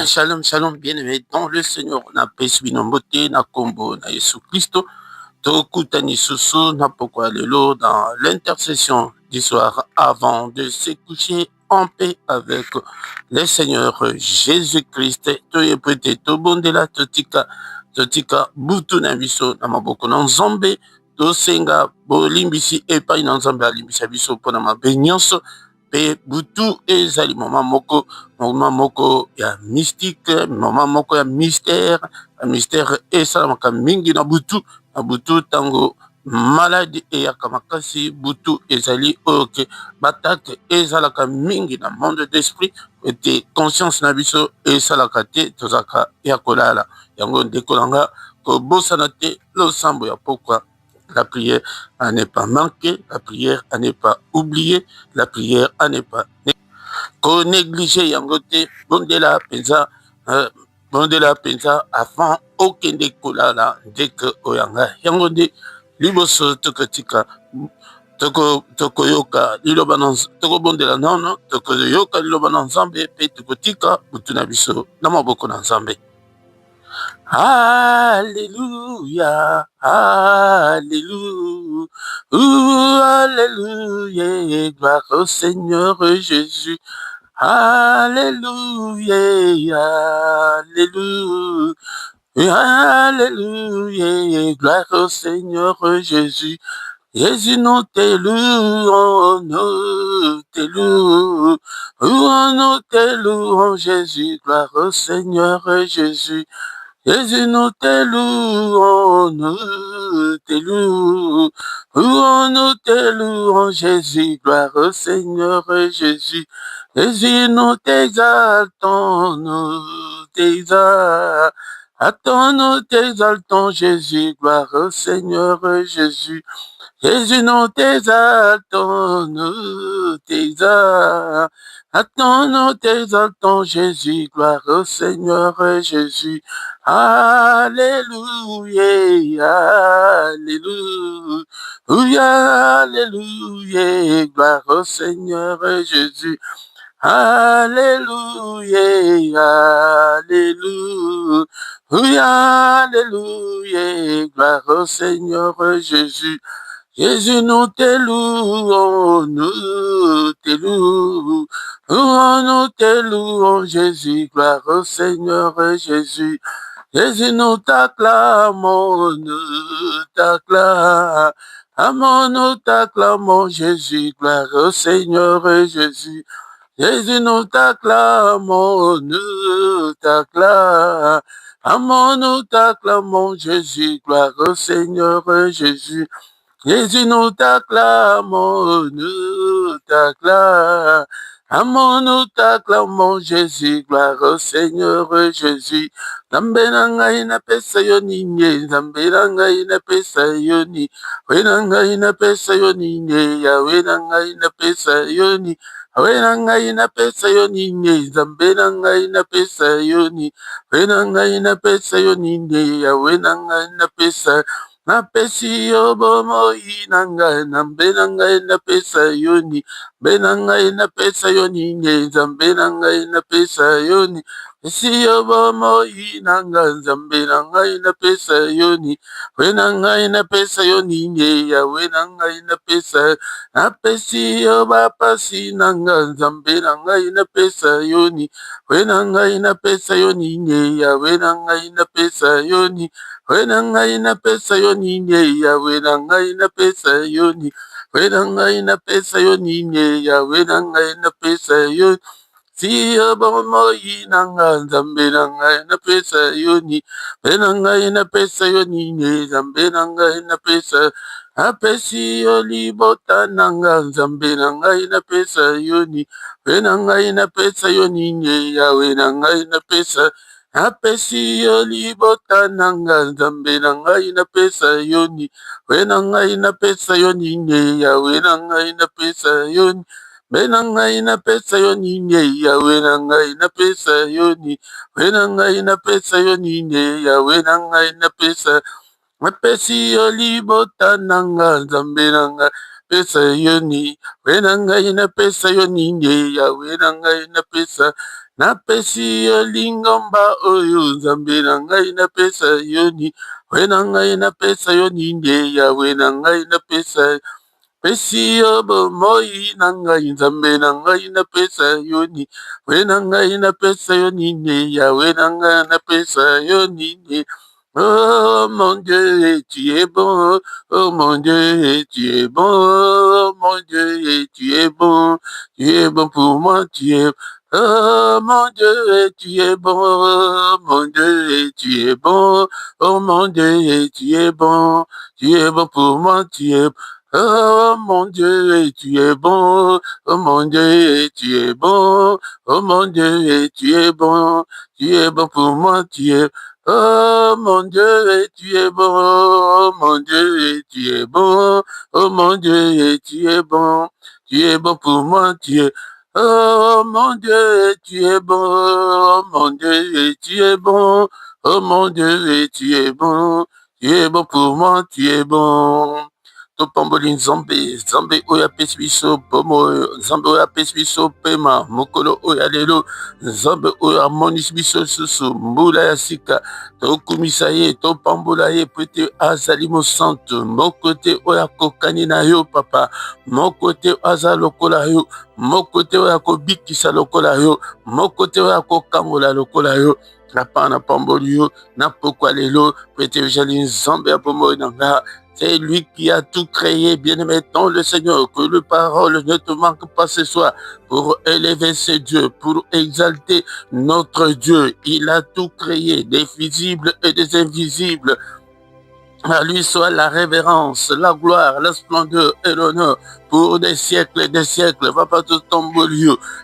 Shalom, shalom, bien-aimé dans le Seigneur. Na pesi na mbote na kombo na Yesu Christo. Tokutani susu na pokwa lelo dans l'intercession du soir avant de se coucher en paix avec le Seigneur Jésus-Christ. Toyepete tobondela totika butu na biso na maboko na Nzambe. Tosenga bolimbisi epai na Nzambe alimbisa biso mpona mabe nyonso. Pe butu ezali moma moko ya mystique, moma moko ya mystère esalamaka mingi na butu tango maladi eyaka makasi. Butu ezali oyo ke batake ezalaka mingi na monde d'esprit ete conscience na biso esalaka te, tozalaka ya kolala. Yango ndeko nanga kobosana te losambo ya pokwa. La prière à ne pas manquer, la prière à ne pas oublier, la prière à ne pas négliger. Yango te bondela penza avant okende kolala ndeke oyanga. Yango nde liboso tokotika tokoyoka liloba tokobondela nono tokoyoka liloba na Nzambe pe tokotika butu na biso na maboko na Nzambe. Alléluia, alléluia, alléluia, gloire au Seigneur Jésus. Alléluia, alléluia, alléluia, gloire au Seigneur Jésus. Jésus, nous te louons, nous te louons, nous te louons, Jésus, gloire au Seigneur Jésus. Jésus, nous te louons, nous te louons, nous te louons, Jésus, gloire au Seigneur Jésus. Jésus, nous t'exaltons, nous t'exaltons, Jésus, gloire au Seigneur Jésus. Jésus, nous t'exaltons, nous t'exaltons, Jésus, gloire au Seigneur Jésus. Alléluia, alléluia, alléluia, gloire au Seigneur Jésus. Alléluia, alléluia, alléluia, gloire au Seigneur Jésus. Jésus, nous te louons, nous te louons, nous te louons, Jésus, gloire au Seigneur Jésus. Jésus, nous t'acclamons, nous t'acclamons, Jésus, gloire au Seigneur Jésus. Jésus, nous t'acclamons, nous t'acclamons, Jésus, gloire au Seigneur Jésus. Jésus, nous t'acclamons, nous t'acclamons, Jésus, gloire au Seigneur Jésus. Nzambe na ngai napesa yo nini, Nzambe na ngai napesa yo nini, we na ngai napesa yo nini, Yawe na ngai napesa yo nini, we na ngai napesa yo nini, Nzambe na ngai napesa yo nini, we na ngai napesa yo nini, Yawe na ngai napesa. Napesi yo bomoi na ngai, Nzambe na ngai napesa yo nini, mbe na ngai napesa yo nini, Nzambe na ngai napesa yo nini. Pesi yo bomoi na ngai, Nzambe na ngai napesa yo nini, we na ngai napesa yo nini, Yawe na ngai napesa. Napesi yo bapasi na ngai, Nzambe na ngai napesa yo nini, we na ngai napesa yo nini, Yawe na ngai napesa yo nini, we na ngai napesa yo nini, Yawe na ngai napesa yo nini, we na ngai napesa yo nini, Yawe na ngai napesa yo. Si yo bomoi na ngai, Nzambe na ngai napesa yo nini, we na ngai napesa yo nini, Nzambe na ngai napesa. Apesi yo libota na ngai, Nzambe na ngai napesa yo nini, we na ngai napesa yo nini, Yawe na ngai napesa. Apesi yo libota na ngai, Nzambe na ngai napesa yo nini, we na ngai napesa yo nini, Yawe na ngai napesa yo nini, mbe na ngai napesa yo nini, Yawe na ngai napesa yo nini, we na ngai napesa yo nini, Yawe na ngai napesa. Apesi yo libota na ngai, Nzambe na ngai napesa yo nini, we na ngai napesa yo nini, Yawe na ngai napesa. napesi yo lingomba oyo nzambe na ngai napesa yo ni we na ngai napesa yo nini yawe na ngai napesa pesi yo bomoi na ngai nzambe na ngai napesa yo ni we na ngai napesa yo nini yawe na ngai napesa yo nini. Oh mon Dieu, tu es bon, oh mon Dieu, tu es bon, oh mon Dieu, tu es bon pour moi, tu es. Oh mon Dieu, tu es bon, oh mon Dieu, tu es bon, oh mon Dieu, tu es bon pour moi, tu es. Oh mon Dieu, tu es bon, oh mon Dieu, tu es bon, oh mon Dieu, tu es bon pour moi, tu es. Oh mon Dieu, tu es bon, oh mon Dieu, tu es bon, oh mon Dieu, tu es bon pour moi, tu es. Oh mon Dieu, tu es bon, oh mon Dieu, tu es bon, oh mon Dieu, tu es bon pour moi, tu es bon. Topamboli nzambe oyo apesi biso bomo oyo nzambe oyo apesi biso pema mokolo oyo lelo nzambe oyo amonisi biso lisusu mbula ya sika tokumisa ye topambola ye po ete azali mosantu moko te oyo akokani na yo papa moko te aza lokola yo moko te oyo akobikisa lokola yo moko te oyo akokangola lokola yo napa na pamboli yo na pokwa lelo po ete ozali nzambe ya bomo na nga. C'est lui qui a tout créé, bien-aimé dans le Seigneur, que le parole ne te manque pas ce soir pour élever ce Dieu, pour exalter notre Dieu. Il a tout créé, des visibles et des invisibles. À lui soit la révérence, la gloire, la splendeur et l'honneur pour des siècles et des siècles. Va pas tout tomber,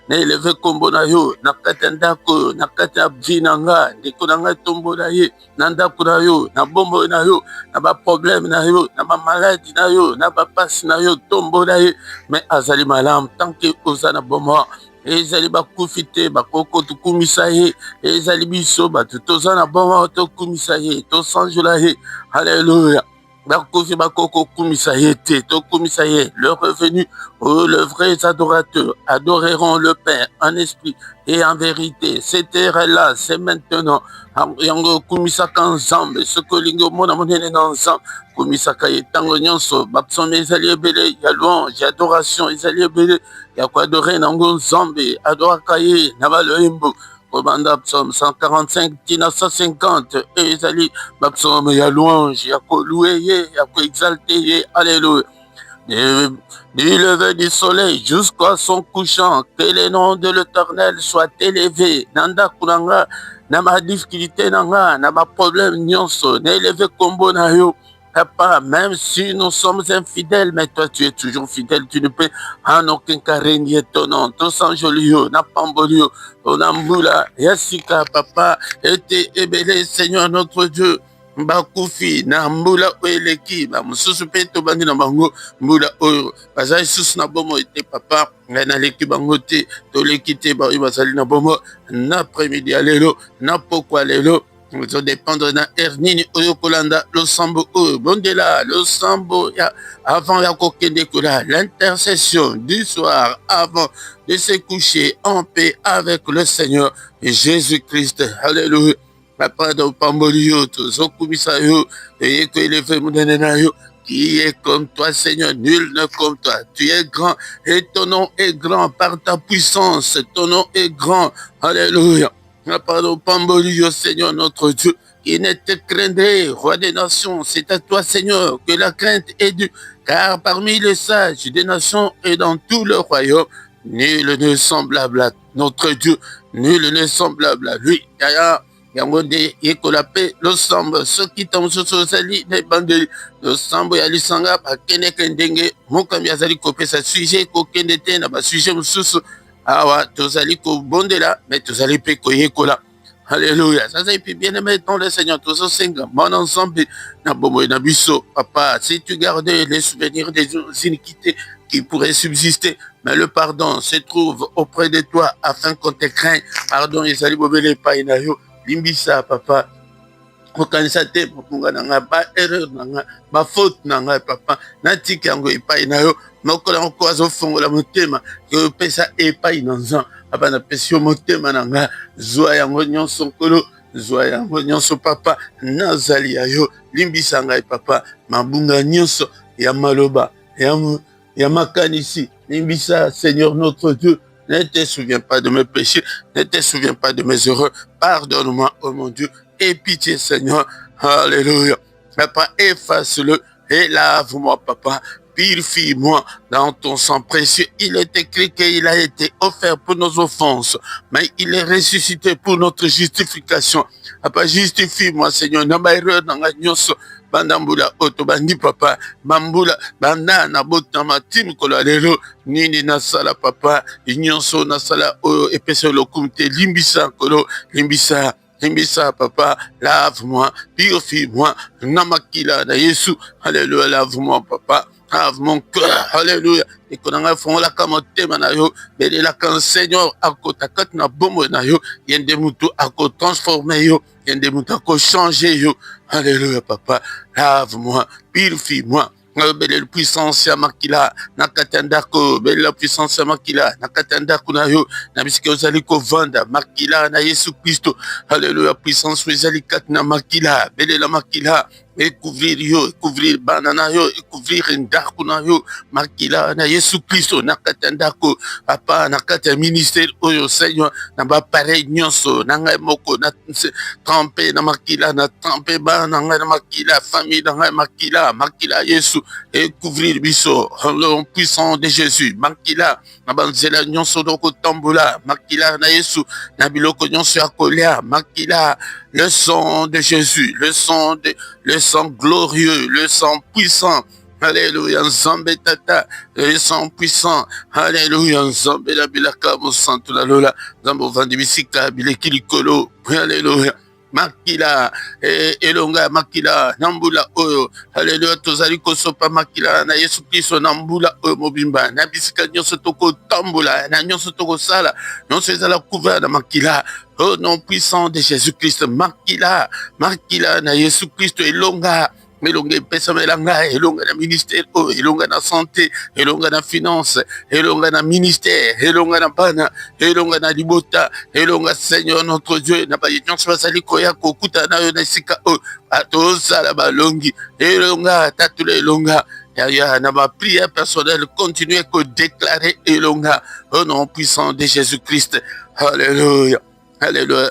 n'élève kombo na yo, nakata ndako, nakata bvinanga, ndeko nanga tombo na ye, nandako na yo, na bombo na yo, na ba problème na yo, na ba maladie na yo, na ba passe na yo, tombo na ye, mais azali malam, tant que ozana bombo. Ezali bakufi te bakoko tokumisa ye ezali biso bato toza na bongo tokumisa ye tosanjola ye alléluia bakufi bakoko kumisa ye te tokumisa ye le revenu les vrais adorateurs adoreront le Père en esprit et en vérité cette heure là c'est maintenant yango kumisaka nzambe soki olingi omona monene na nzambe kumisaka ye ntango nyonso bapsaume ezali ebele ya louange ya adoration ezali ebele ya koadore nango nzambe adoraka ye na baloyembo kobanda psaume 145 tina 150 ezali bapsaume ya louange ya kolue ye ya koexalte ye alleluya. Du lever du soleil jusqu'à son couchant, que le nom de l'Éternel soit élevé. Nanda kunanga, na ma difficulté nanga, na ma problème nyonso, na élevé kombo na yo. Papa, même si nous sommes infidèles, mais toi tu es toujours fidèle, tu ne peux en aucun cas régner ton nom. Ton sang jolio, na pambolio, onambula, yasika papa, était ébélé, Seigneur notre Dieu. Bakufi na mbula oyo eleki bamosusu mpe tobandi na bango mbula oyo bazali susu na bomo ete papa ngai naleki bango te toleki te baoyo bazali na bomo na après-midi ya lelo na pokwa lelo ozodépendre na ere nini oyo kolanda losambo oyo bondela losambo ya avant ya kokende kola l'intercession du soir avant de se coucher en paix avec le Seigneur Jésus-Christ. Alléluia. Papa do pambolio tozokumisa yo eyeko élevé monene na yo qui est comme toi Seigneur, nul n'est comme toi. Tu es grand et ton nom est grand par ta puissance, ton nom est grand. Alléluia. Papa do pambolio Seigneur notre Dieu qui ne te craindrait, roi des nations, c'est à toi Seigneur que la crainte est due, car parmi les sages des nations et dans tout le royaume, nul n'est semblable à notre Dieu, nul n'est semblable à lui. Yango nde yekola mpe losambo soki ta mosusu ozali na ebandeli losambo ya lisanga bakendeke ndenge mokambi azali kopesa sujet kokende te na basujet mosusu awa tozali kobondela me tozali mpe koyekola. Alléluia. Ça c'est puis bien aimé dans le Seigneur tous senga mon ensemble na bomo na biso papa si tu gardes les souvenirs des iniquités qui pourraient subsister mais le pardon se trouve auprès de toi afin qu'on te craigne pardon ezali bobele pa ina yo limbisa papa okanisa te mopunga na ngai ba erreur na ngai ba faute na ngai papa natika yango epai na yo mokolo yango azofongola motema opesa epai na nzambe Papa napesi yo motema na nga zwa yango nyonso nkolo zwa yango nyonso papa nazali ya yo limbisa ngai papa mabunga nyonso ya maloba ya makanisi limbisa Seigneur notre Dieu. Ne te souviens pas de mes péchés, ne te souviens pas de mes erreurs. Pardonne-moi, oh mon Dieu, et pitié, Seigneur. Alléluia. Papa, efface-le et lave-moi, papa. Purifie-moi dans ton sang précieux. Il est écrit qu'il a été offert pour nos offenses, mais il est ressuscité pour notre justification. Papa, justifie-moi, Seigneur. Bandambula oto bandi papa bambula banda na bota matim kola lelo nini nasala papa nyonso nasala oyo epesa lokumte limbisa kolo limbisa papa lave-moi purifie-moi namakila na Yesu alléluia lave-moi papa lave mon cœur alléluia et konanga fongola kama tema na yo belela kan Seigneur akotakat na bombo na yo yende mutu ako transformer yo yende mutu ako changer yo. Alléluia, papa. Lave-moi, purifie-moi. Belle puissance ya makila nakatanda ko belle puissance ya makila nakatanda kuna yo na bisika ozali ko vanda makila na Yesu Kristo. Alléluia, puissance ozali kat na makila belle la makila et couvrir banana yo et couvrir ndaku na yo makila na Yesu Kristo nakatanda ko papa nakata ministère oyo Seigneur na ba pareil nyonso na ngai moko na tremper na makila na tremper ba na ngai na makila famille na ngai makila Yesu et couvrir biso en puissant de Jésus makila na banzela nyonso doko tambola makila na Yesu na biloko nyonso ya kolia makila le sang de Jésus le sang glorieux le sang puissant. Alléluia, Nzambe tata, le sang puissant. Alléluia, Nzambe la bilaka mo santo la lola, Nzambo vandibisika bileki likolo. Alléluia. Makila elonga makila nambula oyo alléluia tozali kosopa makila na Yesu Kristo nambula oyo mobimba na bisika nyonso toko tambula na nyonso toko sala nyonso ezala couvert na makila au nom puissant de Jésus Christ makila na Yesu Kristo elonga elonga epesama elanga elonga na ministère oyo elonga na santé elonga na finance elonga na ministère elonga na bana elonga na libota elonga Seigneur notre Dieu na ba nyonso bazali koya kokuta na yo na sika oyo atozala balongi elonga tatula elonga ya na ma prière personnelle continuer que déclarer elonga au nom puissant de Jésus Christ. Alléluia, alléluia.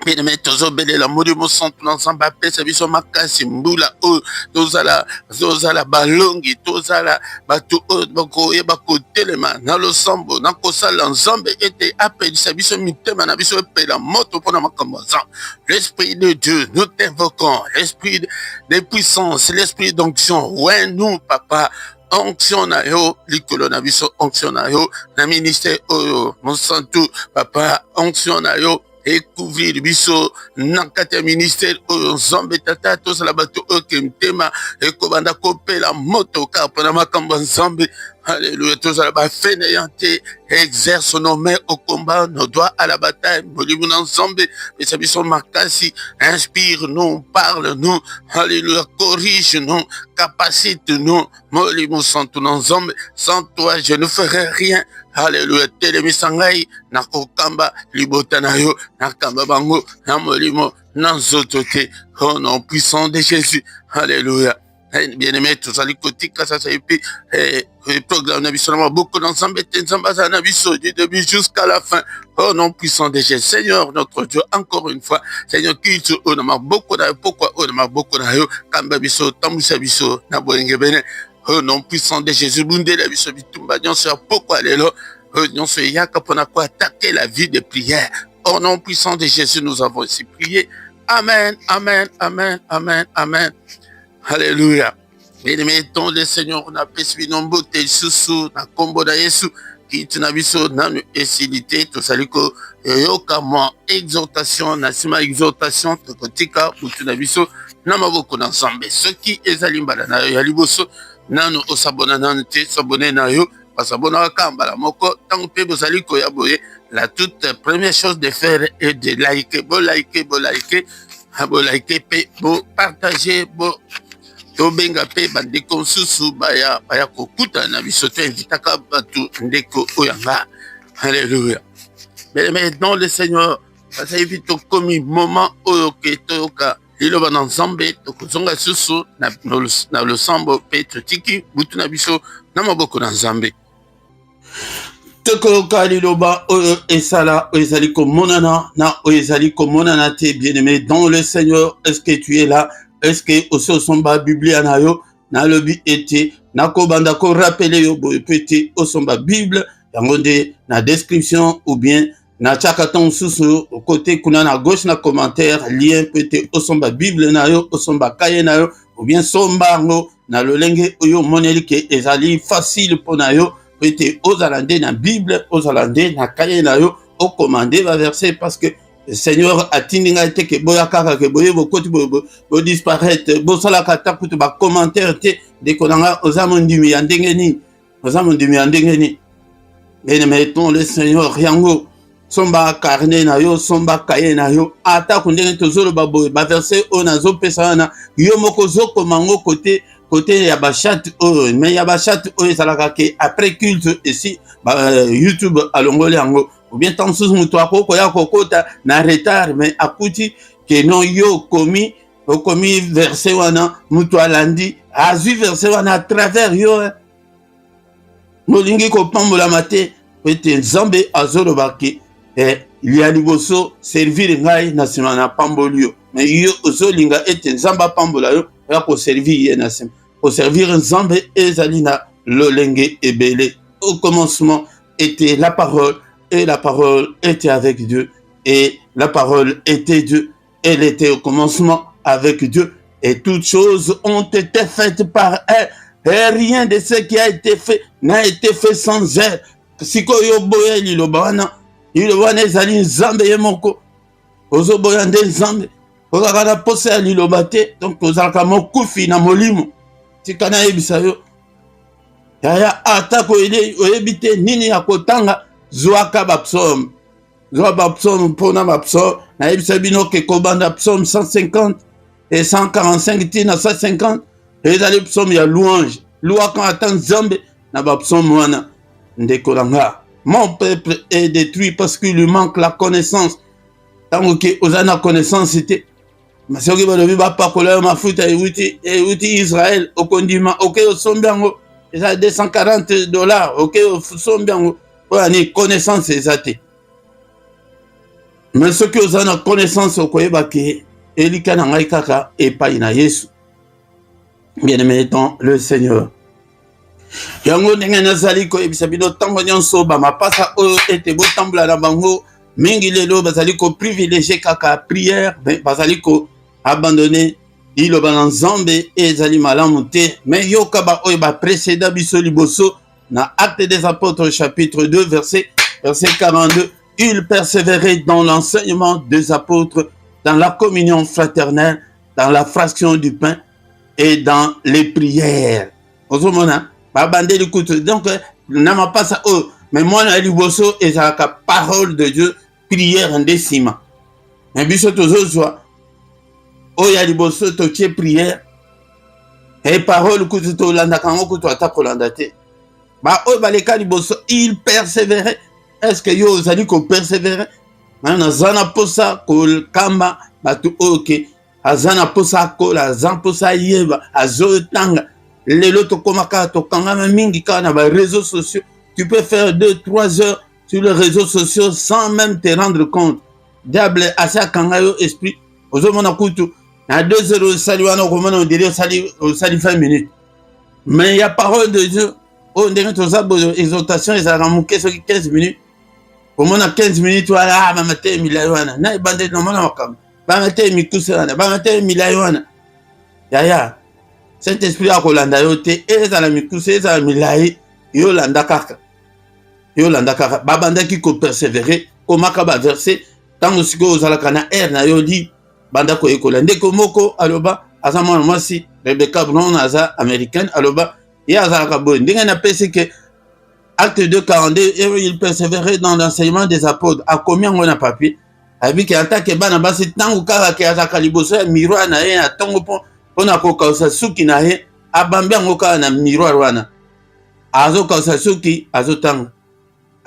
Bien-aimé, tozobele la modi mo santu na Nzambe apesa biso makasi mbula oyo tozala balongi tozala bato oyo bakoyeba kotelema na losambo na kosala Nzambe ete apelisa biso mitema na biso epela moto mpona makambo ya Nzambe. L'Esprit de Dieu, nous t'invoquons, l'Esprit de puissance, l'Esprit d'onction, ouais nous papa onction na yo likolo na biso onction na yo na ministère oyo mon santu papa onction na yo et couvrir biso nakata ministère oyo Nzambe tata tozala bato oyo kemtema ekobanda kopela moto kapa na makambo ya Nzambe. Alléluia, tozala bafainéante exerce nos mains au combat, nos doigts à la bataille. Molimo na Nzambe pesa biso makasi, inspire-nous, parle-nous. Alléluia, corrige-nous, capacite-nous. Molimo santo na Nzambe, sans toi je ne ferai rien. Alléluia, telemisa ngai nakokamba libota na yo nakamba bango na molimo na nzoto te au nom puissant de Jésus. Alléluia. Bien-aimé, tozali kotika sasa epi programme na biso na maboko na Nzambe te Nzambe aza na biso du début jusqu'à la fin au nom puissant de Jésus. Seigneur notre Dieu, encore une fois Seigneur kitu o na maboko na yo pourquoi o na maboko na yo kamba biso tambisa biso na boyenge bene au nom puissant de Jésus. Bundela biso bitumba nyonso ya pourquoi lelo nyonso yaka pona ko attaquer la vie de prière au nom puissant de Jésus. Nous avons ici prié. Amen, amen, amen, amen, amen. Alléluia. Bien-aimé, ton le Seigneur na pesi nombo te susu na kombo na Yesu ki tuna biso nanu esilité tozali ko yoka mo exhortation na sima exhortation tokotika mutuna biso na maboko na Nzambe soki ezali mbala na yo ya liboso nanu osabona nanu te sabone na yo pasabona kambala moko tango pe bozali ko ya boye. La toute première chose de faire est de liker, bo liker, pe bo partager, bo tobenga pe bandeko susu baya kokuta na biso te invitaka batu ndeko oyanga. Alléluia. Mais dans le Seigneur, ça évite comme moment où que toka liloba na nzambe tokozonga susu na losambo pe totiki butu na biso na maboko na nzambe. Tokoka liloba oyo esala oyo ezali komonana na oyo ezali komonana te bien-aimé dans le Seigneur. Est-ce que tu es là? Est-ce que aussi osomba Biblia na yo na lobi ete nakobanda ko rappeler yo boye pete osomba Bible yango nde na description ou bien na chakaton susu côté kuna na gauche na commentaire lien pete osomba Bible na yo osomba kaye na yo ou bien somba ngo na lolenge oyo moneli ke ezali facile pona yo pete ozalande na Bible ozalande na kaye na yo o commander va verset parce que le Seigneur a tindinga ete ke boya kaka ke boye bokoti bo disparaître bo sala kata kutu ba commentaire te de konanga ozamondimi ya ndenge ni ozamondimi ya ndenge ni. Mais mettons le Seigneur yango somba carnet na yo somba kaye na yo ata kundenge tozolo baboye ba verset o nazo pesa na yo moko zoko mango côté ya ba chat mais ya ba chat ezalaka ke après culte ici YouTube alongole yango ou bien tant sous muto akoko ya kokota na retard mais akuti que non yo komi verset wana muto alandi azui verset wana à travers yo molingi ko pambola mate pete nzambe azolo baki il y a liboso servir ngai na sima na pambolio mais yo ozolinga ete nzamba pambola yo ya ko servir ye na sima ko servir nzambe ezali na lolenge ebele. Au commencement était la parole et la parole était avec Dieu et la parole était Dieu. Elle était au commencement avec Dieu et toutes choses ont été faites par elle et rien de ce qui a été fait n'a été fait sans elle. Siko yo boya liloba wana ezali nzambe ye moko ozoboya nde nzambe ozalaka na posa ya liloba te donc ozalaka mokufi na molimo tika nayebisa yo yaya atako oyebi te nini ya kotanga zwaka bapsaume zwa bapsaume mpona bapsaume nayebisa bino ke kobanda psaume 150 et 145 tina 150 ezali psaume ya louange louaka ata nzambe na bapsaume wana ndeko na nga. Mon peuple est détruit parce qu'il lui manque la connaissance. Tant que oza na connaissance c'était masoki balobi bapakola mafuta euti Israël okondima ok osombiango eza $240 ok osombiango oyani connaissance ezate. Mais soki oza na connaissance okoyeba ke elika na ngai kaka epai na Yesu. Bien-aimé dans le Seigneur. Yango ndenge nazali koyebisa bino ntango nyonso bamapasa oyo ete botambola na bango mingi lelo bazali koprivilégie kaka prière bazali koabandone liloba na nzambe ezali malamu te mais yoka baoyo baprécéda biso liboso na Actes des Apôtres chapitre 2 verset 42. Il persévérait dans l'enseignement des apôtres, dans la communion fraternelle, dans la fraction du pain et dans les prières. Ozomona babandeli kutu donc na mapasa o mais moi na liboso ezalaka parole de Dieu prière ndesima mais biso tozozwa o ya liboso totie prière et parole kutu tolanda kango kutu ata kolanda te ba o baleka liboso il persévérait. Est-ce que yo ozali ko persévérer na zana posa ko kamba batu oke azana posa ko la zan posa yeba azotanga. Lelo tokomaka tokangama mingi ka na ba réseaux sociaux. Tu peux faire 2-3 heures sur les réseaux sociaux sans même te rendre compte. Diable asa kangayo esprit ozomona kutu na 2 heures sali wana komona on dirait sali 20 minutes. Mais il y a parole de Dieu. On dirait tozabo exhortation ezala muke soki 15 minutes. Komona 15 minutes wala mamate milaywana na ibande no mona makam. Bamate mikusa wana bamate milaywana. Ya Saint-Esprit a kolanda yo te ezala mikuse ezala milai yo landa kaka babandaki ko persévérer komaka ba verset tango siko ozalaka na air na yo li banda ko ekola ndeko moko aloba aza mwana mwasi Rebecca Brown aza américaine aloba ya azalaka boye ndenge na pesi ke Acte 2:42 il persévérait dans l'enseignement des apôtres a combien on a papier avec attaque bana basi tango kaka ke azaka liboso ya miroir na ye na tango pona kokausa suki na ye abambi yango kaka na miroir wana azokausa suki azotanga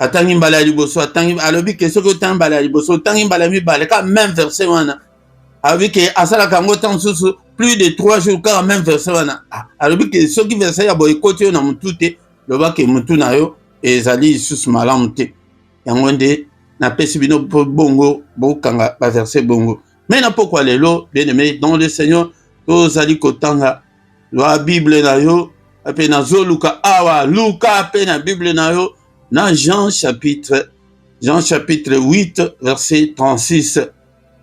atangi mbala liboso atangi alobi ke soki otangi mbala liboso otangi mbala mibale ka même verset wana alobi ke asalaka yango ntango mosusu plus de 3 jours kaka même verset wana alobi ke soki verset ya boye ekoti yo na motu te loba ke motu na yo ezali lisusu malamu te yango nde napesi bino bongo bokanga baverset bongo mais na pokwa lelo bien aimé dans le Seigneur tozali kotanga la Bible na yo ape nazoluka awa luka ape na Bible na yo na Jean chapitre 8 verset 36.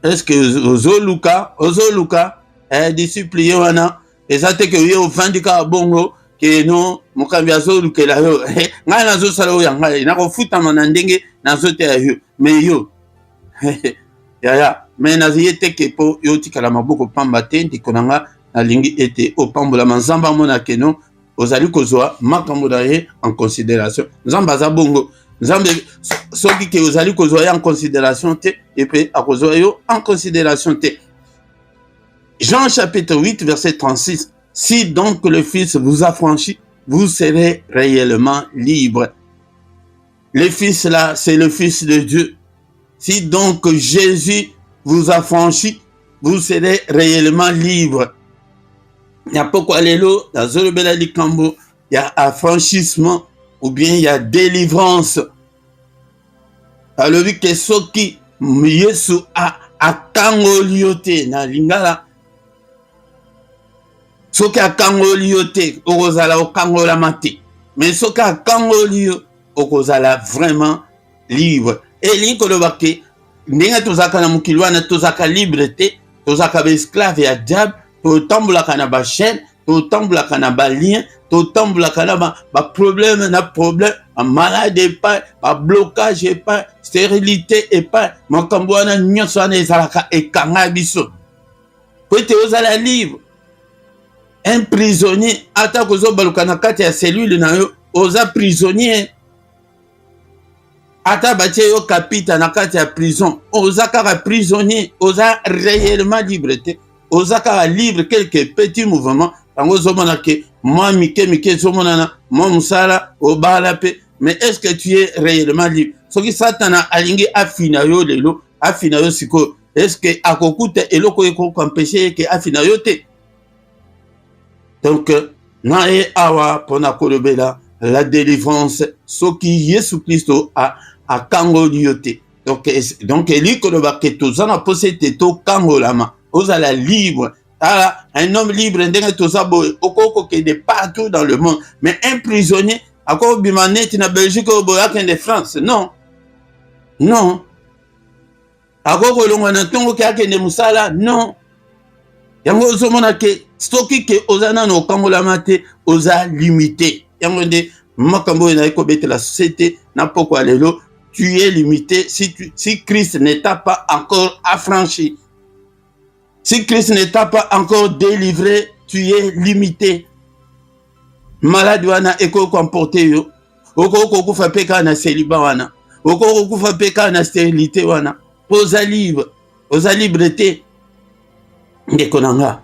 Est-ce que ozoluka disciple yo wana ezate ke yo ofandika bongo ke no mokambi azolukela yo ngai nazosala oyo ngai nakofutama na ndenge nazoteya yo mais yo yaya mais naziye te ke po yo tikala maboko pamba te ndeko na nga nalingi ete opambolama nzambe amona ke no ozali kozwa makambo na ye en considération nzambe aza bongo nzambe soki ke ozali kozwa ye en considération te epe akozwa yo en considération te. Jean chapitre 8 verset 36. Si donc le Fils vous affranchit, vous serez réellement libre. Le Fils là, c'est le Fils de Dieu. Si donc Jésus vous affranchit, vous serez réellement libre. Il y a pourquoi lelo dans Zolobela Likambo, il y a affranchissement ou bien il y a délivrance. Alors que soki Yesu a kangoliote na lingala soki akangolio te okozala okangolama te mais soki akangolio okozala vraiment libre elingi koloba ke ndenge tozalaka na mokili wana tozalaka libre te tozalaka baesclave ya diable totambolaka na bachaine totambolaka na balien totambolaka na baproblème na problème bamalade epai bablocage epai stérilité epai makambo wana nyonso wana ezalaka ekanga biso po ete ozala libre. Un prisonnier ata kozobaluka na kati ya cellule na yo oza prisonnier ata batie yo kapita na kati ya prison oza kaka prisonnier oza réellement libre te oza kaka libre quelques petits mouvements yango ozomona ke mwa mike ezomonana mwa mosala obala pe mais est-ce que tu es réellement libre soki satana alingi afina yo lelo afina yo sikoyo est-ce que akokuta eloko ekokampeshe ke afina yo te. Donc, nae awa pona kolobela la délivrance soki Yesu Christo a kangoliote. Donc eli koloba ke tozana posete to kangolama ozala libre. Ah, un homme libre ndenge tozabo okoko ke de partout dans le monde, mais un prisonnier ako bimaneti na Belgique au boyake de France. Non. Non. Ako kolongwa na tongo ke akende musala. Non. Yango ozomona ke stoki ke ozana no kangolama te oza limité. Yango nde makambo na ekobete la société na pokwa lelo tu es limité si Christ ne t'a pas encore affranchi. Si Christ ne t'a pas encore délivré, tu es limité. Malade wana eko comporter yo. Oko kufa peka na célibat wana. Oko kufa peka na stérilité wana. Oza libre te. Ndekonanga.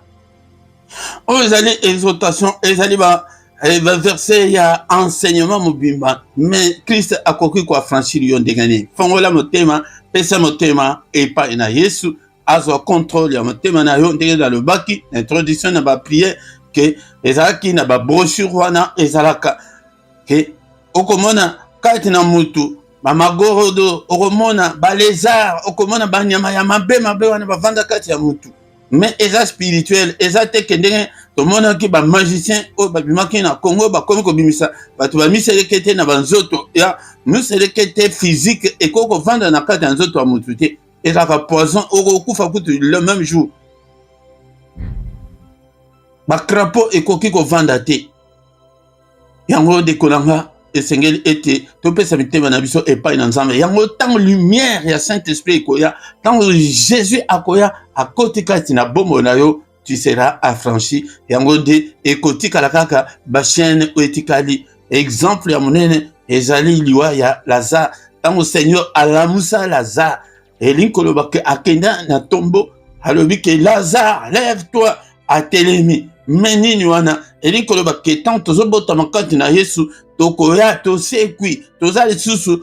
Ezali exhortation, ezali ba verset ya enseignement mobimba, mais Christ akoki ko affranchir yo ndengane. Fongola motema, pesa motema epa na Yesu azwa contrôle ya motema na yo ndenge dans le baki, introduction na ba prière que ezalaki na ba brochure wana ezalaka ke okomona kati na mutu ba magorodo okomona ba lézard okomona ba nyama ya mabe wana bavanda kati ya mutu. Mais eza spirituel, eza te kendenge tomona ki ba magicien o ba bimaki na Congo ba komi ko bimisa batu ba miselekete na banzoto ya miselekete physique et koko vanda na kati nzoto amutu te eza ka poison o kufa kutu le même jour. Ba crapaud e koki ko vanda te. Yango de kolanga esengeli ete topesa mitema na biso epai na Nzambe. Yango tango lumière ya Saint-Esprit koya, tango Jésus akoya akoti kati na bombo na yo, tu seras affranchi. Yango de ekoti kalakaka ba chaîne etikali. Exemple ya monene ezali liwa ya Lazare. Tango Seigneur alamusa Lazare, elinkolo bake akenda na tombo, alobi ke Lazare, lève-toi, atelemi. Menini wana elinkolo bake tant tozobota makati na Yesu tokoya tosekwi toza lisusu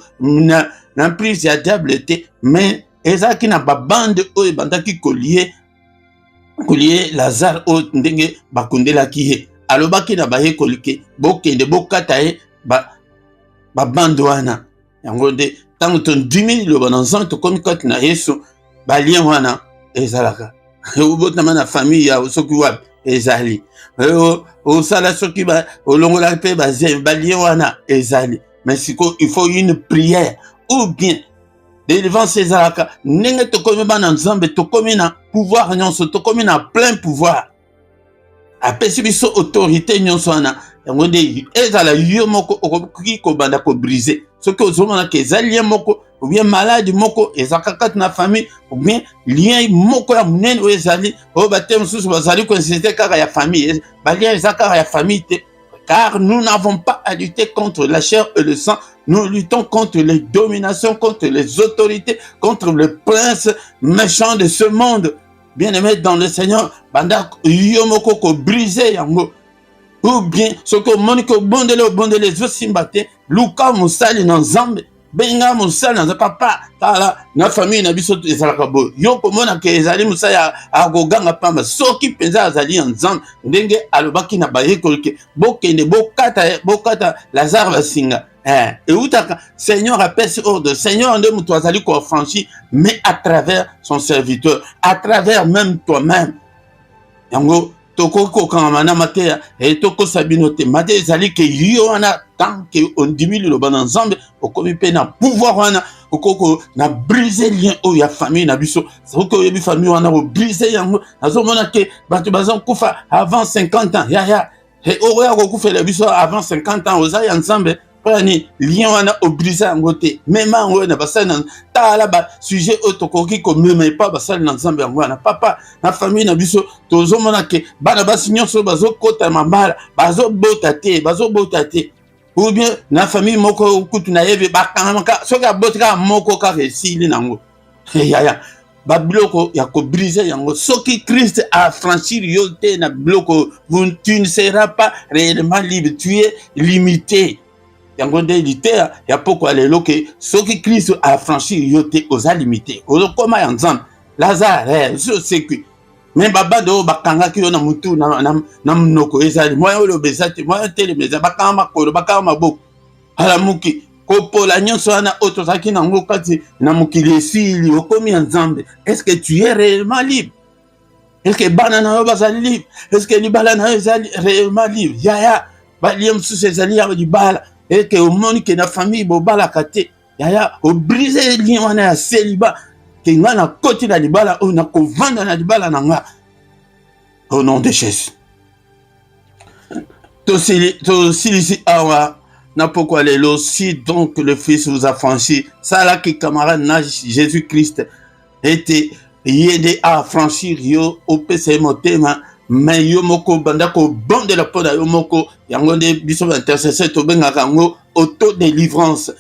na prise ya diable te, mais ezalaki na babande oyo ebandaki kolie Lazare oyo ndenge bakundelaki ye, alobaki na bayekoli ke bokende bokata ye babande wana. Yango nde ntango tondimi liloba na nzambe tokomi kati na Yesu, balien wana ezalaka. Obotama na famille ya soki wapi ezali, osala soki olongola mpe balien wana ezali. Mais siko il faut une prière ou bien délivrance ezalaka ndenge tokomi bana nzambe, tokomi na pouvoir nyonso, tokomi na plein pouvoir, apesi biso autorité nyonso wana. Yango nde ezala yo moko okoki kobanda kobrise soki ozomona ke eza lien moko ou bien maladi moko ezalaka kati na famille, ou bien lien moko ya munene oyo ezali oyo bate mosusu bazali koinsiste kaka ya famille, balien eza kaka ya famille te. Car nous n'avons pas à lutter contre la chair et le sang, nous luttons contre les dominations, contre les autorités, contre les princes méchants de ce monde. Bien-aimé dans le Seigneur, banda yomoko ko briser yango, ou bien ce que moniko bondele zo simbate luka musali na nzambe benga musali na papa tala na famille na biso ezalaka bo yo komona ke ezali musaya agoganga pamba soki penza azali ya nzambe ndenge alobaki na bayekoli ke bokende bokata Lazare basinga. Et utaka Seigneur apesi ordre, Seigneur nde mutu azali ko affranchi, mais à travers son serviteur, à travers même toi-même. Yango toko kokanga na matea et toko sabino te mate ezali ke yo wana tant que on diminue le ban ensemble okomi pe na pouvoir wana okoko na briser lien o ya famille na biso soko yebi famille wana o briser yango azomona ke bato bazon kufa avant 50 ans ya et oya ko kufa le biso avant 50 ans oza ya ensemble pani lien wana o briser yango te même ngo na basana tala ba sujet otokoki ko même pas basala na ensemble yango na papa na famille na biso tozomona ke bana basi nyonso bazokota mabala bazobota te ou bien na famille moko kutu na yebe bakamaka soki abotika moko ka resili nango ya babiloko ya ko briser yango soki Christ a franchi yo te na biloko tu ne seras pas réellement libre, tu es limité. Yango nde lité ya poko alelo ke soki Christ a franchi yo te oza limité ozokoma ya nzambe. Lazare so sekwi mais babando bakangaki yo na mutu na mnoko ezali moya oyo bezati moya tele meza bakanga makolo bakanga maboko ala muki kopola nyonso wana otozaki nango kati na mukili esili okomi ya nzambe. Est-ce que tu es réellement libre? Est-ce que bana na yo bazali libre? Est-ce que libala na yo ezali réellement libre? Ya balie mosusu ezali ya libala et que omoni ke na famille bobalaka te ya obriser lien wana ya célibat ke nga na koti na libala oyo na kovanda na libala na nga au nom de Jésus. Tosilisi awa na pokwa lelo, si donc le Fils vous a franchi, ça là qui camarade na Jésus-Christ était yede à franchir yo au PC motema, mais yo moko banda ko bande la poda yo moko yango de biso intercesseur to benga kango auto délivrance.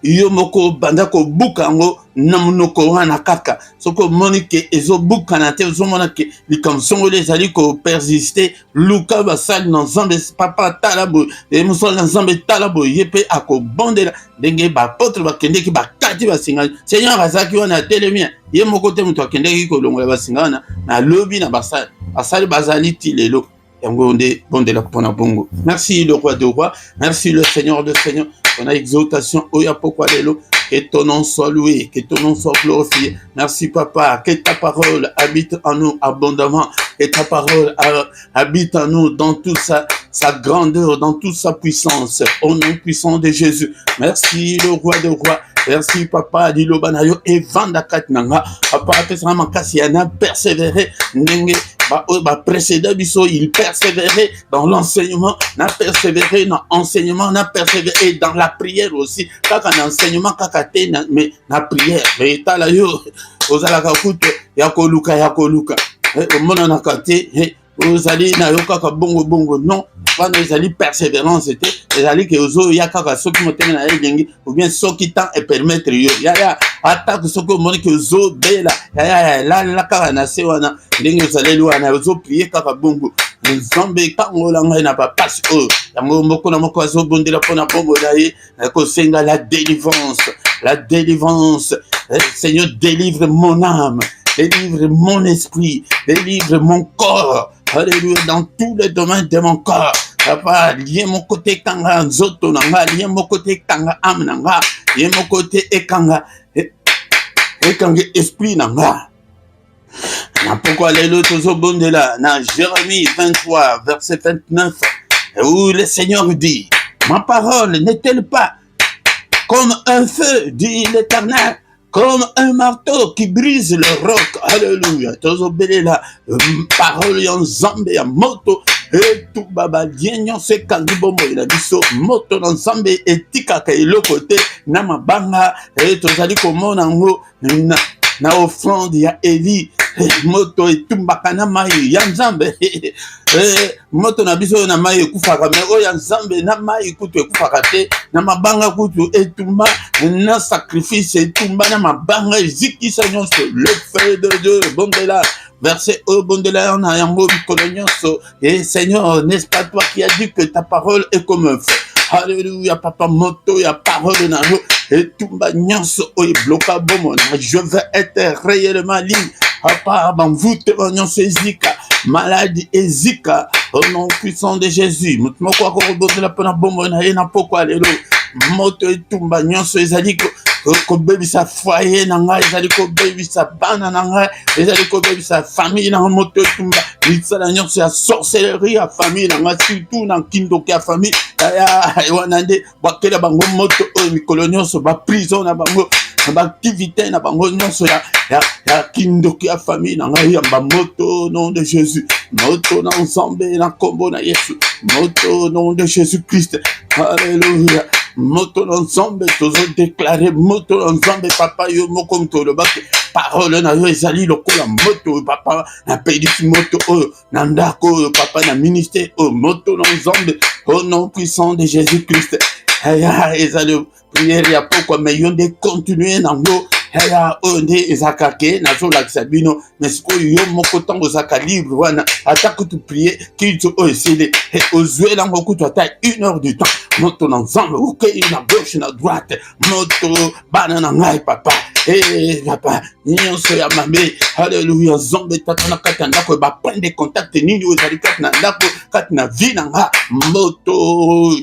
Yo moko banda ko buka ngo na munoko wana kaka soko monike ezo buka na te zo monake likam songole zali ko persister luka basal na nzambe papa talabo e musol na nzambe talabo yepe ako bondela ndenge ba potre ba kende ki ba kati ba singa Seigneur azaki wana telemia ye moko te muto akende ki ko longola ba singa na lobi na basal asali bazali ti lelo yango nde bondela pona bongo. Merci le roi de roi, merci le Seigneur de Seigneur. On a exaltation, oya pourquoi lelo, que ton nom soit loué, que ton nom soit glorifié. Merci papa, que ta parole habite en nous abondamment, que ta parole habite en nous dans toute sa grandeur, dans toute sa puissance, au nom puissant de Jésus. Merci le roi de roi, merci papa, dit l'obanayo et vanda katnanga, papa, pesera makasi yana persévérer, nenge, précédent biso, il persévérait dans l'enseignement, n'a persévéré dans l'enseignement, n'a persévéré dans la prière aussi. Quand on enseignement, mais la prière, mais t'as là yo, aux alakakute, yakoluka, au monde en akate, aux allez na yoka bongo, non, quand ils allaient persévérance, c'était, ils allaient que aux yakaka, ceux qui m'ont na yengi, ou bien ceux qui t'ont et permettre yo, attaque ceux qui m'ont que zo, bela, la kaka na sewana, lingue aux allez louana, aux prier kaka bongo, nzambe kangola ngai na bapasi oyo yango moko na moko azobondela mpona bongo na ye kosenga la délivrance. Seigneur, délivre mon âme, délivre mon esprit, délivre mon corps. Alléluia, dans tous les domaines de mon corps. Papa, lié mon côté kanga nzoto nanga, lié mon côté kanga âme nanga, lié mon côté ekanga esprit nanga. Pourquoi les autres obondela dans Jérémie 23 verset 29 où le Seigneur dit: ma parole n'est-elle pas comme un feu, dit l'Éternel, comme un marteau qui brise le roc. Alléluia. Tozobelela parole en Zambé en moto et tout baba dienyo se kangibomo ila biso moto na Zambé etika ka ilo côté na mabanga et tozali komona ngo na offrande ya Eli moto etumbaka na mai ya Nzambe moto na biso na mai ekufaka mais oyo ya Nzambe na mai kutu ekufaka te na mabanga kutu etumba na sacrifice etumba na mabanga ezikisa nyonso le feu de Dieu bondela verset au bondela na yango mikolo nyonso. Et Seigneur, n'est-ce pas toi qui as dit que ta parole est comme un feu? Alléluia, papa moto ya parole na yo et tumba nyonso oyo bloka bomo je veux être réellement libre. Papa, banvoute nyonso ezika maladie ezika au nom puissant de Jésus. Moko ko bondela pona bomo na ye na poko alelo moto etumba nyonso ezali ko bebisa foyer na ngai, ezali ko bebisa bana na ngai, ezali ko bebisa famille na moto etumba misala nyonso ya sorcellerie ya famille na ngai, surtout na kindoki ya famille ya wanande bakela bango moto oyo mikolo nyonso ba prison na bango ba activité na bango nyonso ya kindoki ya famille na ngai ya moto au nom de Jésus. Moto na Nzambe na kombo na Yesu, moto au nom de Jésus Christ. Alléluia. Moto Nzambe tozo déclarer moto Nzambe papa yo moko mtolo bake parole na yo ezali lokola moto papa na pedisi moto oyo na ndako papa na ministère o moto Nzambe au nom puissant de Jésus Christ. Aya ezali prière ya pourquoi mais yo de continuer nango aya onde ezakake na zo la sabino mais ce que yo moko tango zaka libre wana ataka tu prier qu'il o essayer et ozwe la moko tu ata 1 heure du temps moto Nzambe ok na gauche na droite moto banana ngai papa papa nyonso ya mame alléluia Nzambe tata na kati ndako ba point de contact nini ozali kati na ndako kati na vie na nga moto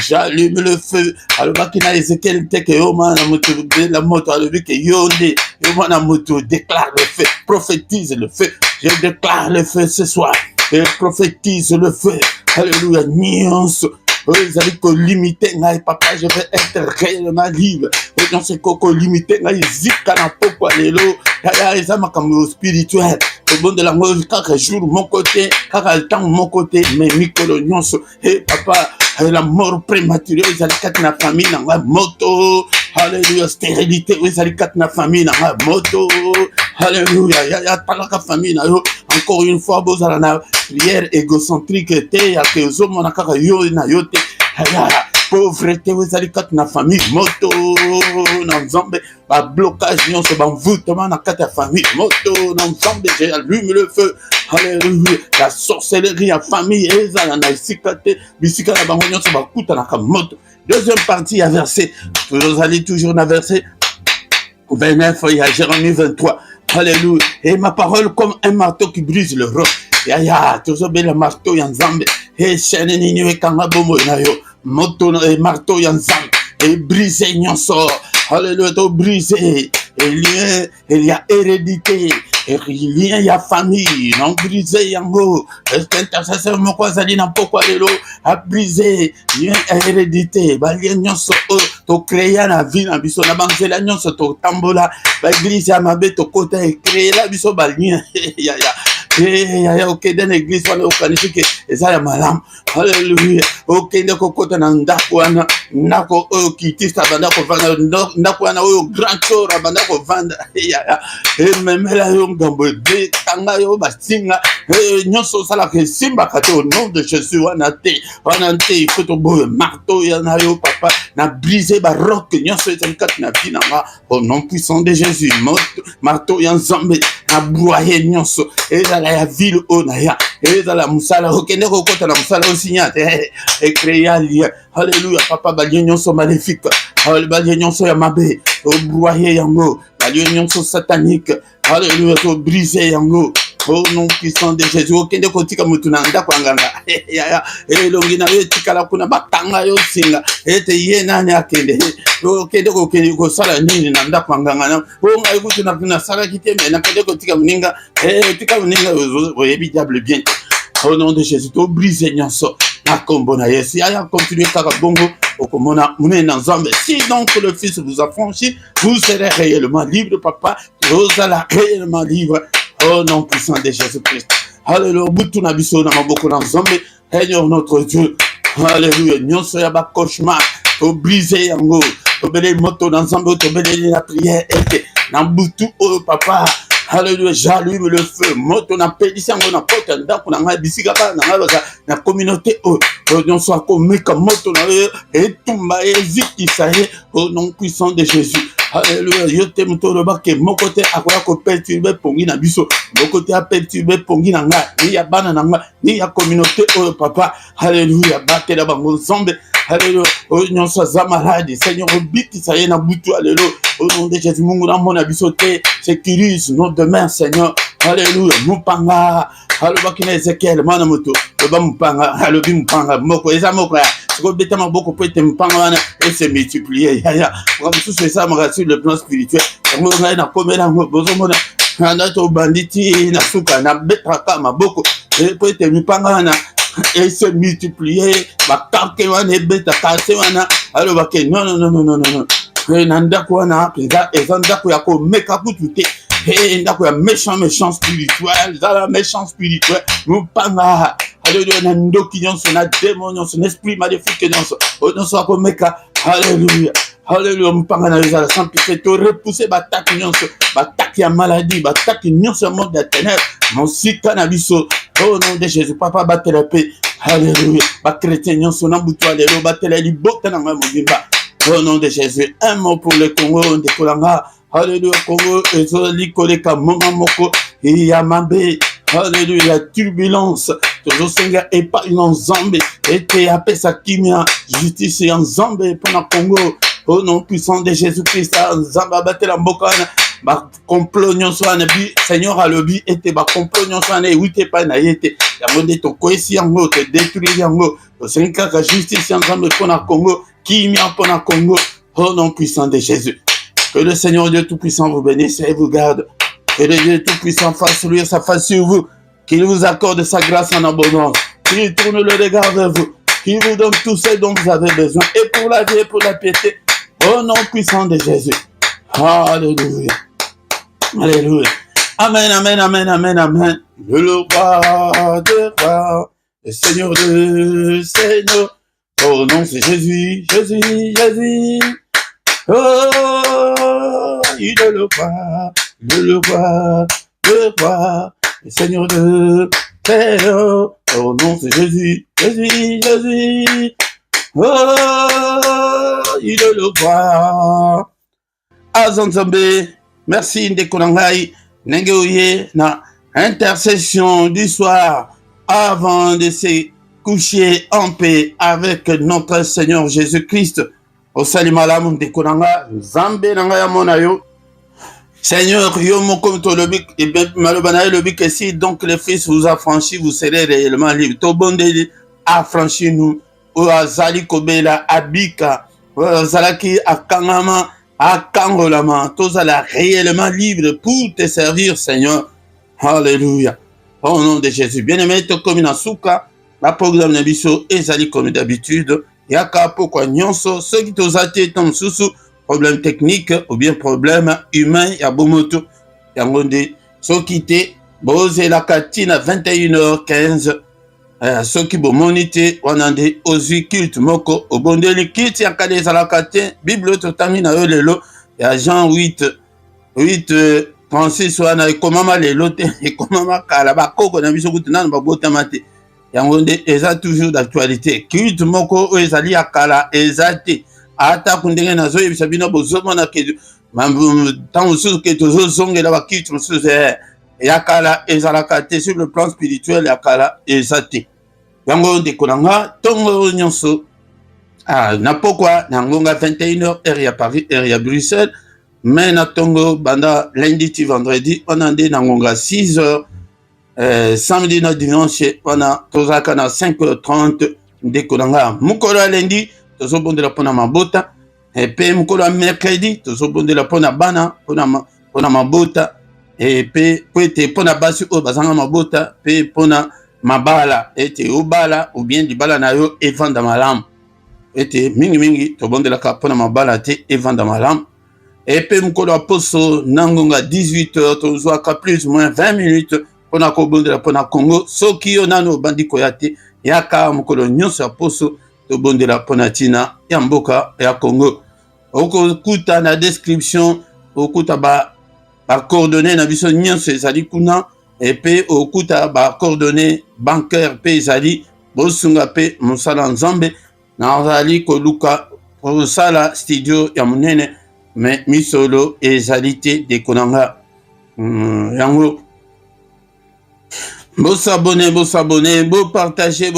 j'allume le feu. Alors bakina Ezekiel teke yo mana moto de la moto alors que yonde yo mana moto déclare le feu, prophétise le feu. Je déclare le feu ce soir et prophétise le feu. Alléluia nyonso. Vous allez que limiter ngai papa, je vais être réellement libre. Dans ce coco limité ngai zika na poko lelo. Ya ezama comme spirituel. Au bon de la mort chaque jour mon côté, chaque temps mon côté, mais mikolo nyonso. Et papa, la mort prématurée, vous allez quatre na famille na moto. Alléluia, stérilité, vous allez quatre na famille na moto. Alléluia, ya talaka famille na yo. Encore une fois, vous allez na prière égocentrique te ya que zo mona kaka yo na yo te. Pauvreté, vous allez quatre na famille moto na Nzambe ba blocage nyonso ba mvutema na kati ya famille moto na Nzambe j'allume le feu. Alléluia, la sorcellerie en famille ezala na isikate bisika na bango nyonso ba kuta na moto. Deuxième partie ya verset, vous allez toujours na verset 29 il y a Jérémie 23. Alléluia, et ma parole comme un marteau qui brise le roc. Ya toujours le marteau ya Nzambe et chaîne nini wekanga bomo na yo moto et marteau ya Nzambe et briser nyonso. Alléluia, to briser il y a hérédité et lien ya famille non briser yango est-ce que intercesseur moko azali na poko lelo a briser lien hérédité ba lien nyonso to créer na vie na biso na banzela nyonso to tambola ba église ya mabe to kota et créer la biso ba lien ya ok dans l'église wala okanishike eza ya malamu. Alléluia, ok ndeko kota na ndako wana ndako oyo kitista bandako vanda ndako wana oyo grand chora bandako vanda memela yo ngambo de tanga yo basinga nyonso sala ke simba kato au nom de Jésus wana te il faut to boye marteau yana yo papa na briser ba roc nyonso ezali kati na vie na nga au nom puissant de Jésus marteau ya Nzambe abroyer nyonso ezala ya ville onaya ezala musala okende kokota na musala osignate créer lien. Alléluia papa balie nyonso maléfique balie nyonso ya mabe obroyer yango balie nyonso satanique. Alléluia to briser yango au nom puissant de Jésus. Okende kotika mutu na ndako nganga elongi na yo tikala kuna batanga yo singa ete ye nani akende okende kosala nini na ndako nganga na ngai kutu na sala kiteme na kende kotika muninga tika muninga oyebi diable bien. Au nom de Jésus to briser nyonso na kombo na Yesu ya continuer kaka bongo okomona mune na nzambe. Si donc le fils vous a franchi, vous serez réellement libre papa, vous allez réellement libre. Au nom puissant de Jésus-Christ. Alléluia. Butu na biso na maboko na nzambe. Seigneur notre Dieu. Alléluia. Nyonso ya ba cauchemar. To briser yango. To bele moto na nzambe. To bele la prière. Ete. Na butu oh papa. Alléluia. J'allume le feu. Moto na pelisi yango na porte ndako na ngai bisika pa na ngai na communauté oh. Nyonso akomeka moto na yo. Etumba eziki saye. Au nom puissant de Jésus. Alléluia, yo te mutoro bake moko te akoya ko perturber pongi na biso moko te a perturber pongi na nga ni ya bana na nga ni ya communauté oh papa. Alléluia, bate la bango nzambe. Alléluia, oh nyonso za malade Seigneur obiti sa ye na butu. Alléluia, au nom de Jésus mungu na mona biso te sécurise nos demain Seigneur. Alléluia, mupanga alobaki na Ezekiel mana moto oba mupanga alobi mupanga moko eza moko ya siko beta maboko po ete mupanga wana et se multiplier ya comme tout ça sur le plan spirituel ngo ngai na komela ngo bozomona na to banditi na suka na betaka maboko po ete mupanga wana et se multiplier bakake wana beta kase wana alobaki non ndako wana peza eza ndako ya komeka kutu te. Et ndako ya méchant spirituel, zala méchant spirituel, mupanga, alléluia, na ndoki nyonso, na démon nyonso, na esprit maléfique nyonso, nyonso akomeka, alléluia, alléluia, mupanga na zala sanctifié, to repousser bataki nyonso, bataki ya maladie, bataki nyonso ya monde ya ténèbres, mosika na biso, au nom de Jésus, papa batela paix, alléluia, ba chrétien nyonso na butu alléluia, batela libota na ngai mobimba, au nom de Jésus, un mot pour le Congo, de Kolanga. Alléluia, Congo, ezoli koleka mama moko, yamabe, alléluia, la turbulence, toujours senga et pas une nzambe, et te apesa kimia, justice en nzambe pour la Congo, au nom puissant de Jésus-Christ, nzambe abattre la mbokana, ba complot nyonso wana bi, Seigneur alobi, ete ba complot nyonso wana ewite pa na yete, yango nde to kwesi yango, te détruire yango, to senga ka justice en nzambe pour la Congo, kimia pour la Congo, au nom puissant de Jésus. Que le Seigneur Dieu Tout-Puissant vous bénisse et vous garde. Que le Dieu Tout-Puissant fasse luire sa face sur vous. Qu'il vous accorde sa grâce en abondance. Qu'il tourne le regard vers vous. Qu'il vous donne tout ce dont vous avez besoin. Et pour la vie et pour la piété. Au nom puissant de Jésus. Alléluia. Alléluia. Amen, amen, amen, amen, amen. Le roi de roi. Le Seigneur de Seigneur. Au nom c'est Jésus, Jésus, Jésus. Oh, il est le roi, le Seigneur de terre. Oh non, c'est Jésus, Jésus. Oh, il est le roi. Azanzambe, merci Ndekonangai, Nengeoye, na intercession du soir avant de se coucher en paix avec notre Seigneur Jésus-Christ. Au salut malamu Ndekonanga, Nzambe nanga ya mona yo. Seigneur, yo moko tolobi et bien malobana lobi que si donc le Fils vous a franchi, vous serez réellement libre. To bondeli a franchi nous. O azali kobela abika. O azalaki akangama akangolama. Tozala réellement libre pour te servir, Seigneur. Alléluia. Au nom de Jésus. Bien-aimé, to comme na suka, la programme na biso ezali comme d'habitude. Yaka pourquoi nyonso ceux qui t'ont até tant sous problème technique ou bien problème humain ya bomoto yangonde ceux qui t'es bosé la catine à 21h15 ceux qui bomonité wanande ozu culte moko obondeli culte ya kale za la catine bible totami na yo lelo ya Jean 8:36 wana ekomama lelo te ekomama kala bakoko na biso kutu nanu babotama te. Yangonde eza toujours d'actualité. Culte moko ezali akala ezate ata kundenge nazo yebisa bino bozomona ke mambu tango susu ke tozo zongela ba culte mususu yakala ezalaka te sur le plan spirituel yakala ezate yango dekonanga tongo nyonso na pokwa na ngonga 21h heure ya Paris heure ya Bruxelles mais na tongo banda lundi ti vendredi on a na ngonga 6h samedi na dimanche on a tozaka na 5h30 dekonanga mukolo ya lundi tozobondela pona mabota et puis mukolo ya mercredi tozobondela pona bana pona mabota et puis poete pona basi o bazanga mabota pe pona mabala ete obala ou bien libala na yo evanda malamu ete mingi tobondelaka pona mabala te evanda malamu et puis mukolo aposo nangonga 18h tozwaka plus ou moins 20 minutes pona kobondela pona Congo soki yo nano bandi koya te yaka mukolo nyonso aposo tobondela pona tina ya mboka ya Congo okokuta na description okuta ba coordonnées na biso nyonso ezali kuna epe okuta ba coordonnées bancaire pe ezali bosunga pe mosala nzambe nazali koluka kosala studio ya monene mais misolo ezali te dekonanga yango bosabone bopartage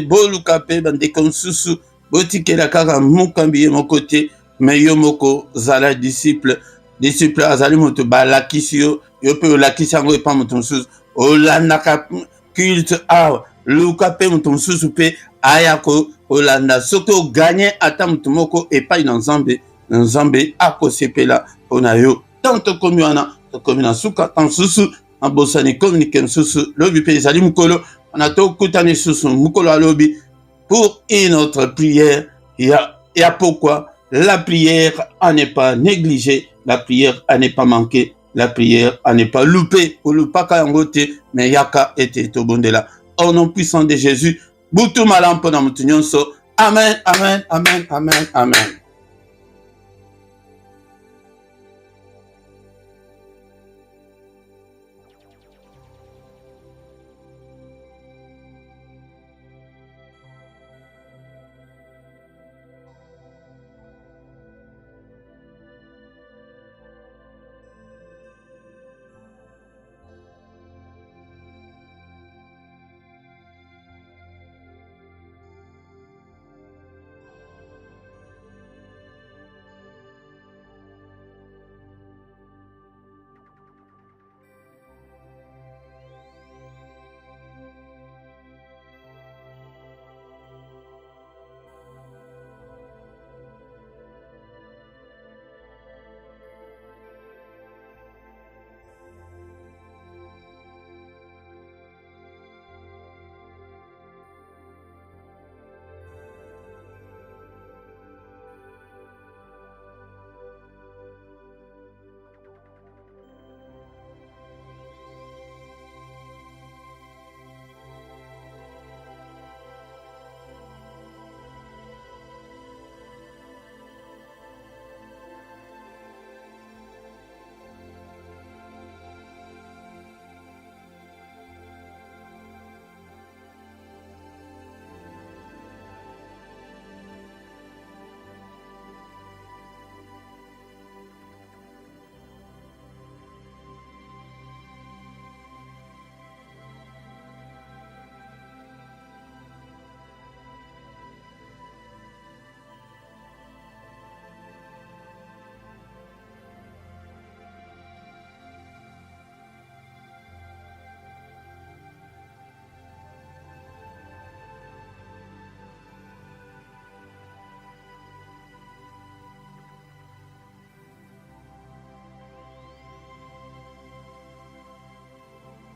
boluka pe bandeko mosusu botikela kaka mokambi ye moko te mais yo moko zala disciple azali moto balakisi yo pe olakisi yango epa moto mosusu olandaka culte awa luka pe moto mosusu pe aya kolanda soki oganye ata moto moko epai na nzambe akosepela mpona yo tant tokomi wana tokomi na suka tant susu abosani communique mosusu lobi mpe ezali mokolo wana tokutani susu mokolo alobi pour une autre prière ya pourquoi la prière à ne pas négliger, la prière à ne pas manquer, la prière à ne pas louper. Ou lupaka yangote, mais yaka ete tobondela. Au nom puissant de Jésus, boutou malam pona mutunyonso. Amen, amen, amen, amen, amen.